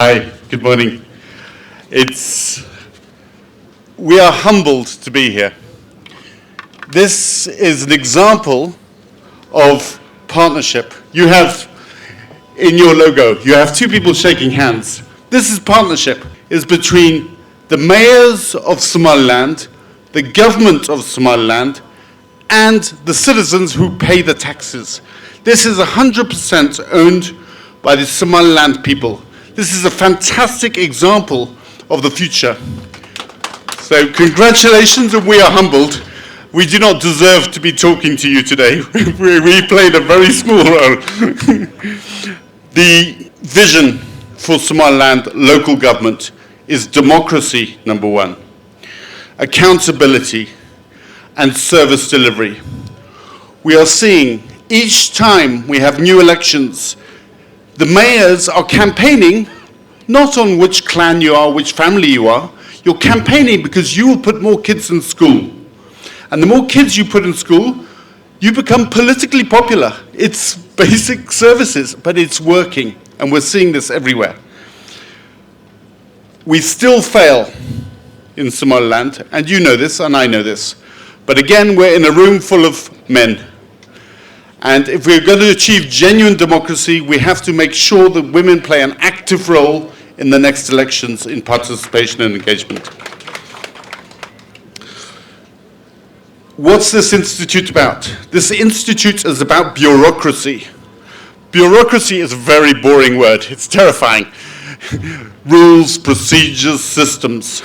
Hi, good morning. We are humbled to be here. This is an example of partnership. You have, in your logo, you have two people shaking hands. This is partnership. It's between the mayors of Somaliland, the government of Somaliland, and the citizens who pay the taxes. This is 100% owned by the Somaliland people. This is a fantastic example of the future. So congratulations, and we are humbled. We do not deserve to be talking to you today. We played a very small role. The vision for Somaliland local government is democracy, number one, accountability, and service delivery. We are seeing each time we have new elections, the mayors are campaigning not on which clan you are, which family you are. You're campaigning because you will put more kids in school. And the more kids you put in school, you become politically popular. It's basic services, but it's working. And we're seeing this everywhere. We still fail in Somaliland, and you know this, and I know this. But again, we're in a room full of men. And if we're going to achieve genuine democracy, we have to make sure that women play an active role in the next elections in participation and engagement. What's this institute about? This institute is about bureaucracy. Bureaucracy is a very boring word. It's terrifying. Rules, procedures, systems.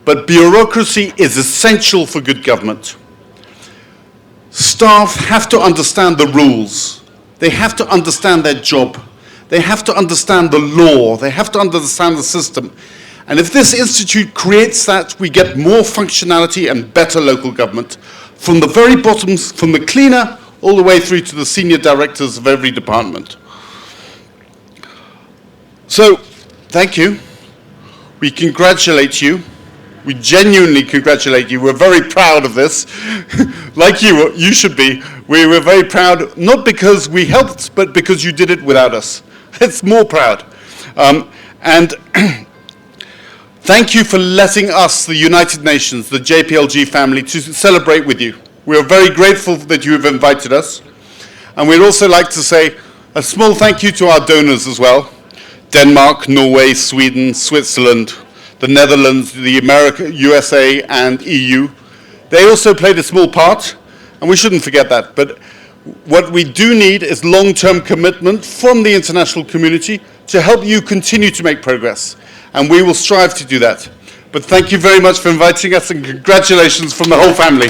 But bureaucracy is essential for good government. Staff have to understand the rules. They have to understand their job. They have to understand the law. They have to understand the system. And if this institute creates that, we get more functionality and better local government from the very bottoms, from the cleaner all the way through to the senior directors of every department. So, thank you. We congratulate you. We genuinely congratulate you. We're very proud of this. Like you should be. We were very proud, not because we helped, but because you did it without us. It's more proud. And thank you for letting us, the United Nations, the JPLG family, to celebrate with you. We are very grateful that you have invited us. And we'd also like to say a small thank you to our donors as well. Denmark, Norway, Sweden, Switzerland, the Netherlands, the USA, and EU. They also played a small part, and we shouldn't forget that. But what we do need is long-term commitment from the international community to help you continue to make progress. And we will strive to do that. But thank you very much for inviting us, and congratulations from the whole family.